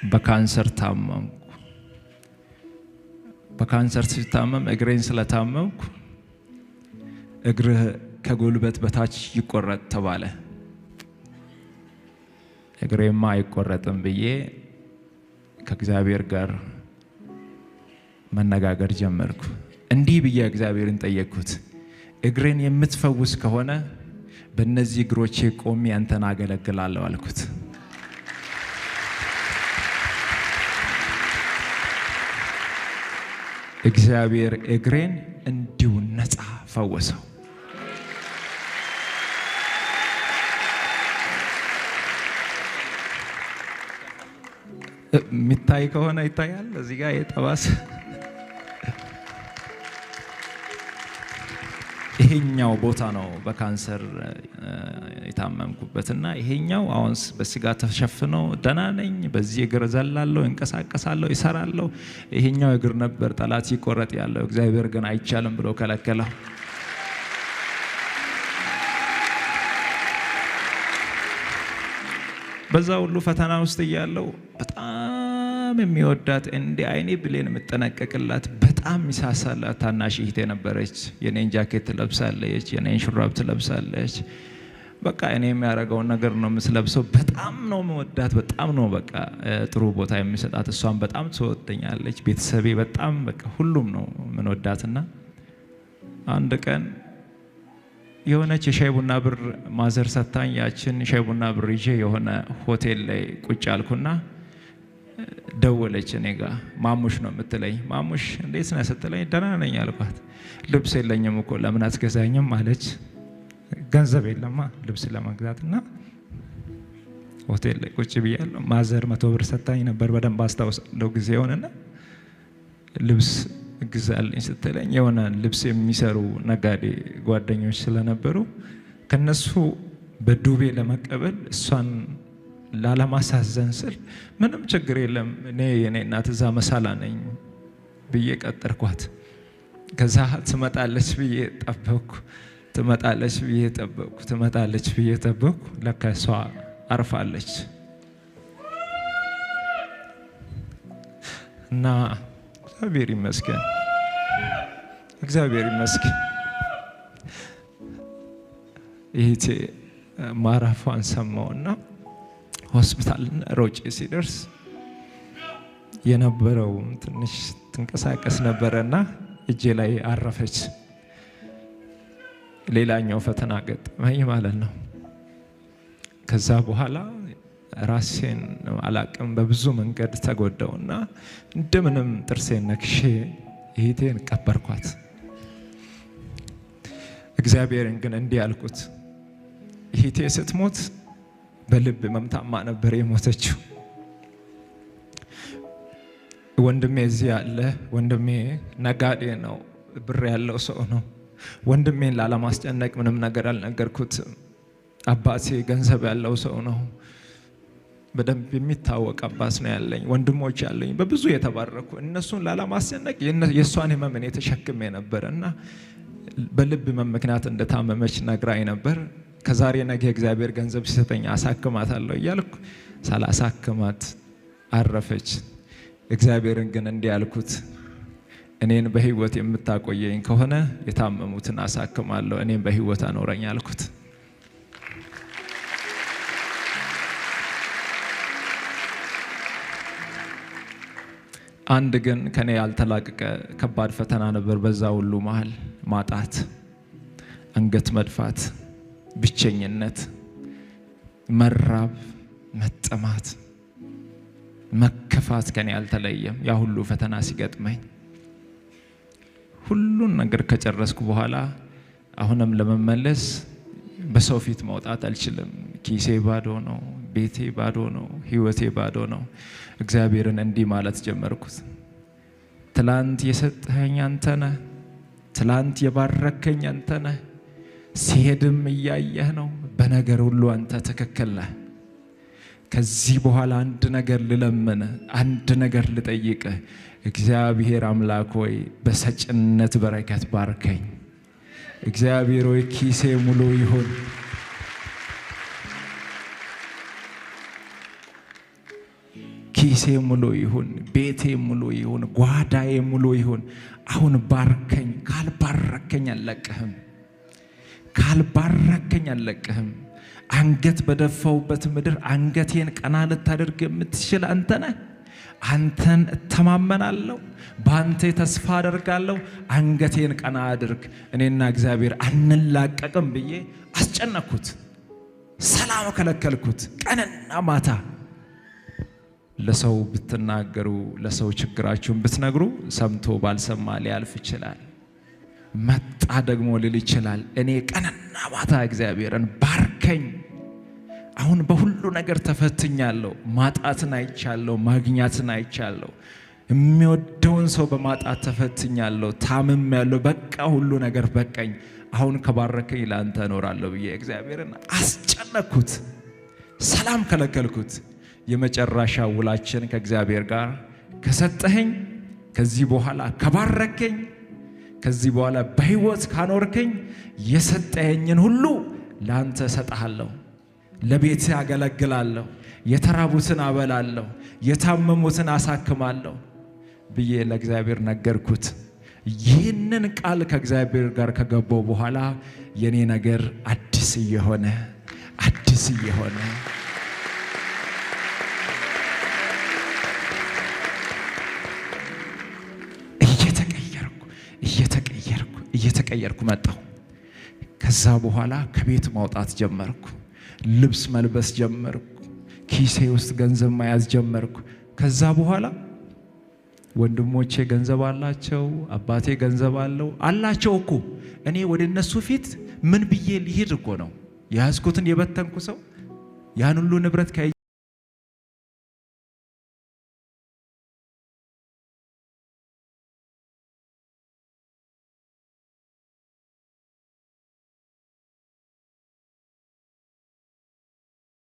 በካንሰር ታመምኩ። በካንሰር ሲታመም እግሬን ስለታመምኩ እግርህ ከጉልበት በታች ይቆረጥ ተባለ። እግሬማ አይቆረጥም ብዬ ከእግዚአብሔር ጋር መነጋገር ጀመርኩ። እንዲህ ብዬ እግዚአብሔርን ጠየቅኩት፣ እግሬን የምትፈውስ ከሆነ በእነዚህ እግሮቼ ቆሜ አንተን አገለግላለሁ አልኩት። እግዚአብሔር እግሬን እንዲሁ ነፃ ፈወሰው። ሚታይ ከሆነ ይታያል። እዚህ ጋር የጠባስ ይሄኛው ቦታ ነው በካንሰር የታመምኩበትና ይሄኛው አሁን በስጋ ተሸፍኖ ደህና ነኝ። በዚህ እግር ዘላለሁ፣ እንቀሳቀሳለሁ፣ ይሰራለሁ። ይሄኛው እግር ነበር ጠላት ይቆረጥ ያለው። እግዚአብሔር ግን አይቻልም ብሎ ከለከለው። በዛ ሁሉ ፈተና ውስጥ እያለው በጣም የሚወዳት እንደ አይኔ ብሌን የምጠነቀቅላት በጣም ሚሳሳላት ታናሽ እህቴ ነበረች። የኔን ጃኬት ትለብሳለች፣ የኔን ሹራብ ትለብሳለች። በቃ እኔ የሚያደርገውን ነገር ነው የምትለብሰው። በጣም ነው የምወዳት፣ በጣም ነው በቃ ጥሩ ቦታ የሚሰጣት። እሷን በጣም ትወደኛለች። ቤተሰቤ በጣም በቃ ሁሉም ነው የምንወዳትና አንድ ቀን የሆነች የሻይ ቡና ብር ማዘር ሰታኝ፣ ያችን ሻይ ቡና ብር ይዤ የሆነ ሆቴል ላይ ቁጭ አልኩና ደወለች እኔ ጋር። ማሙሽ ነው የምትለኝ። ማሙሽ እንዴት ነህ ስትለኝ ደህና ነኝ አልኳት። ልብስ የለኝም እኮ ለምን አትገዛኝም አለች። ገንዘብ የለማ ልብስ ለመግዛትና ሆቴል ላይ ቁጭ ብያለሁ። ማዘር 100 ብር ሰታኝ ነበር፣ በደንብ አስታውሳለሁ ጊዜውንና ልብስ ግዛልኝ ስትለኝ የሆነ ልብስ የሚሰሩ ነጋዴ ጓደኞች ስለነበሩ ከነሱ በዱቤ ለመቀበል እሷን ላለማሳዘን ስል ምንም ችግር የለም እኔ የኔ እናት እዛ መሳላ ነኝ ብዬ ቀጠርኳት። ከዛ ትመጣለች ብዬ ጠበቅኩ፣ ትመጣለች ብዬ ጠበቅኩ፣ ትመጣለች ብዬ ጠበቅኩ። ለካ እሷ አርፋለች እና እግዚአብሔር ይመስገን፣ እግዚአብሔር ይመስገን። ይሄ ማራፏን ሰማውና ሆስፒታል ሮጬ ሲደርስ የነበረው ትንሽ ትንቀሳቀስ ነበረና እጄ ላይ አረፈች። ሌላኛው ፈተና ገጠመኝ ማለት ነው። ከዛ በኋላ ራሴን አላቅም በብዙ መንገድ ተጎዳውና እንደምንም ጥርሴን ነክሼ እህቴን ቀበርኳት። እግዚአብሔርን ግን እንዲህ አልኩት፣ እህቴ ስትሞት በልብ መምታማ ነበር የሞተችው። ወንድሜ እዚህ ያለ ወንድሜ ነጋዴ ነው፣ ብር ያለው ሰው ነው። ወንድሜን ላለማስጨነቅ ምንም ነገር አልነገርኩትም። አባቴ ገንዘብ ያለው ሰው ነው፣ በደንብ የሚታወቅ አባስ ነው ያለኝ። ወንድሞች ያለኝ በብዙ የተባረኩ፣ እነሱን ላለማስጨነቅ የእሷን ህመም እኔ ተሸክሜ ነበር እና በልብ ህመም ምክንያት እንደታመመች ነግራኝ ነበር። ከዛሬ ነገ እግዚአብሔር ገንዘብ ሲሰጠኝ አሳክማታለሁ እያልኩ ሳላሳክማት አረፈች። እግዚአብሔርን ግን እንዲህ አልኩት፣ እኔን በህይወት የምታቆየኝ ከሆነ የታመሙትን አሳክማለሁ፣ እኔን በህይወት አኖረኝ አልኩት። አንድ ግን ከኔ ያልተላቀቀ ከባድ ፈተና ነበር። በዛ ሁሉ መሃል ማጣት፣ አንገት መድፋት፣ ብቸኝነት፣ መራብ፣ መጠማት፣ መከፋት ከኔ ያልተለየም። ያ ሁሉ ፈተና ሲገጥመኝ ሁሉን ነገር ከጨረስኩ በኋላ አሁንም ለመመለስ በሰው ፊት መውጣት አልችልም። ኪሴ ባዶ ነው፣ ቤቴ ባዶ ነው፣ ህይወቴ ባዶ ነው። እግዚአብሔርን እንዲህ ማለት ጀመርኩት፣ ትላንት የሰጠኸኝ አንተ ነህ፣ ትላንት የባረከኝ አንተ ነህ፣ ሲሄድም እያየህ ነው። በነገር ሁሉ አንተ ትክክል ነህ። ከዚህ በኋላ አንድ ነገር ልለምን፣ አንድ ነገር ልጠይቅ። እግዚአብሔር አምላክ ሆይ በሰጭነት በረከት ባርከኝ። እግዚአብሔር ሆይ ኪሴ ሙሉ ይሁን። ኪሴ ሙሉ ይሁን፣ ቤቴ ሙሉ ይሁን፣ ጓዳዬ ሙሉ ይሁን። አሁን ባርከኝ። ካልባረከኝ አልለቅህም፣ ካልባረከኝ አልለቅህም። አንገት በደፋውበት ምድር አንገቴን ቀና ልታደርግ የምትችል አንተ ነህ። አንተን እተማመናለሁ፣ በአንተ ተስፋ አደርጋለሁ። አንገቴን ቀና አድርግ። እኔና እግዚአብሔር አንላቀቅም ብዬ አስጨነኩት፣ ሰላም ከለከልኩት። ቀንና ማታ ለሰው ብትናገሩ፣ ለሰው ችግራችሁን ብትነግሩ ሰምቶ ባልሰማ ሊያልፍ ይችላል። መጣ ደግሞ ሊል ይችላል። እኔ ቀንና ማታ እግዚአብሔርን ባርከኝ። አሁን በሁሉ ነገር ተፈትኛለሁ። ማጣትን አይቻለሁ፣ ማግኛትን አይቻለሁ። የሚወደውን ሰው በማጣት ተፈትኛለሁ፣ ታምሜያለሁ። በቃ ሁሉ ነገር በቀኝ። አሁን ከባረከኝ ለአንተ እኖራለሁ ብዬ እግዚአብሔርን አስጨነኩት፣ ሰላም ከለከልኩት። የመጨረሻ ውላችን ከእግዚአብሔር ጋር ከሰጠኸኝ፣ ከዚህ በኋላ ከባረከኝ፣ ከዚህ በኋላ በሕይወት ካኖርከኝ የሰጠኸኝን ሁሉ ለአንተ እሰጥሃለሁ፣ ለቤት ያገለግላለሁ፣ የተራቡትን አበላለሁ፣ የታመሙትን አሳክማለሁ ብዬ ለእግዚአብሔር ነገርኩት። ይህንን ቃል ከእግዚአብሔር ጋር ከገባው በኋላ የኔ ነገር አዲስ እየሆነ እየተቀየርኩ መጣሁ። ከዛ በኋላ ከቤት ማውጣት ጀመርኩ፣ ልብስ መልበስ ጀመርኩ፣ ኪሴ ውስጥ ገንዘብ መያዝ ጀመርኩ። ከዛ በኋላ ወንድሞቼ ገንዘብ አላቸው፣ አባቴ ገንዘብ አላቸው እኮ። እኔ ወደ እነሱ ፊት ምን ብዬ ልሄድ እኮ ነው? የያዝኩትን የበተንኩ ሰው ያን ሁሉ ንብረት